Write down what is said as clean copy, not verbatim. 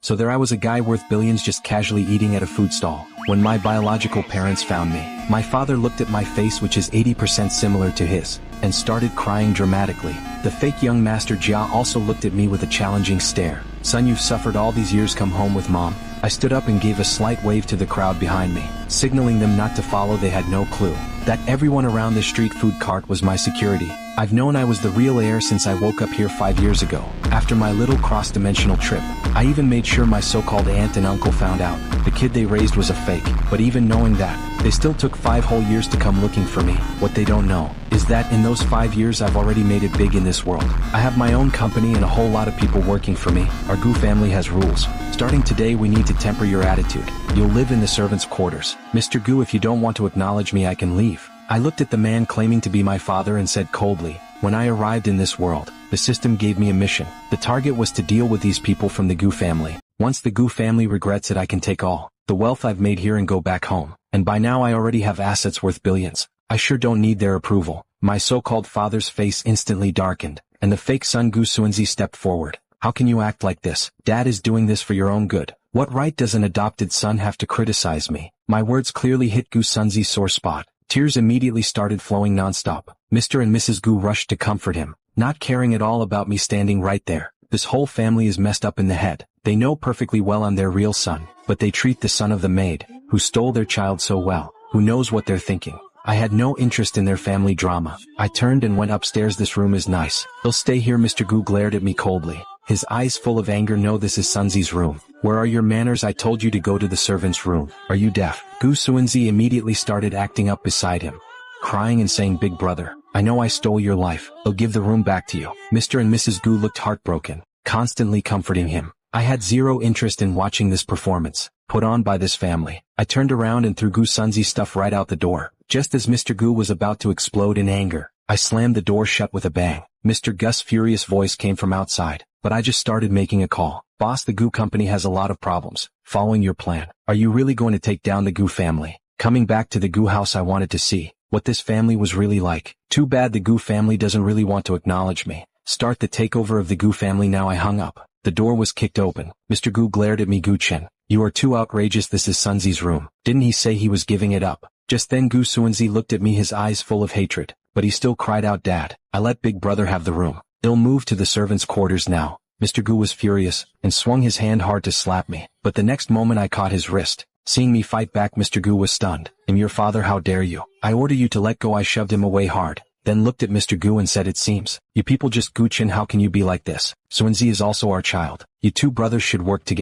So there I was, a guy worth billions, just casually eating at a food stall, when my biological parents found me. My father looked at my face, which is 80% similar to his, and started crying dramatically. The fake young master Jia also looked at me with a challenging stare. Son, you've suffered all these years, come home with mom. I stood up and gave a slight wave to the crowd behind me, signaling them not to follow. They had no clue that everyone around the street food cart was my security. I've known I was the real heir since I woke up here 5 years ago, after my little cross-dimensional trip. I even made sure my so-called aunt and uncle found out the kid they raised was a fake. But even knowing that, they still took 5 whole years to come looking for me. What they don't know is that in those 5 years I've already made it big in this world. I have my own company and a whole lot of people working for me. Our Gu family has rules. Starting today, we need to temper your attitude. You'll live in the servants' quarters. Mr. Gu, if you don't want to acknowledge me, I can leave. I looked at the man claiming to be my father and said coldly, when I arrived in this world, the system gave me a mission. The target was to deal with these people from the Gu family. Once the Gu family regrets it, I can take all the wealth I've made here and go back home. And by now I already have assets worth billions. I sure don't need their approval. My so-called father's face instantly darkened, and the fake son Gu Xuanzi stepped forward. How can you act like this? Dad is doing this for your own good. What right does an adopted son have to criticize me? My words clearly hit Gu Xuanzi's sore spot. Tears immediately started flowing non-stop. Mr. and Mrs. Gu rushed to comfort him, not caring at all about me standing right there. This whole family is messed up in the head. They know perfectly well I'm their real son, but they treat the son of the maid, who stole their child, so well. Who knows what they're thinking? I had no interest in their family drama. I turned and went upstairs. This room is nice. They'll stay here. Mr. Gu glared at me coldly, his eyes full of anger. No, this is Sunzi's room. Where are your manners? I told you to go to the servant's room. Are you deaf? Gu Xuanzi immediately started acting up beside him, crying and saying, big brother, I know I stole your life. I'll give the room back to you. Mr. and Mrs. Gu looked heartbroken, constantly comforting him. I had zero interest in watching this performance put on by this family. I turned around and threw Gu Sunzi's stuff right out the door. Just as Mr. Gu was about to explode in anger, I slammed the door shut with a bang. Mr. Gu's furious voice came from outside, but I just started making a call. Boss, the Gu company has a lot of problems following your plan. Are you really going to take down the Gu family? Coming back to the Gu house, I wanted to see what this family was really like. Too bad the Gu family doesn't really want to acknowledge me. Start the takeover of the Gu family now. I hung up. The door was kicked open. Mr. Gu glared at me. Gu Chen, you are too outrageous. This is Sunzi's room. Didn't he say he was giving it up? Just then Gu Xuanzi looked at me, his eyes full of hatred, but he still cried out, Dad, I let big brother have the room. They'll move to the servants' quarters now. Mr. Gu was furious and swung his hand hard to slap me, but the next moment I caught his wrist. Seeing me fight back, Mr. Gu was stunned. I'm your father, how dare you? I order you to let go. I shoved him away hard, then looked at Mr. Gu and said, it seems you people just Gu Chen, how can you be like this? Xuanzi is also our child. You two brothers should work together.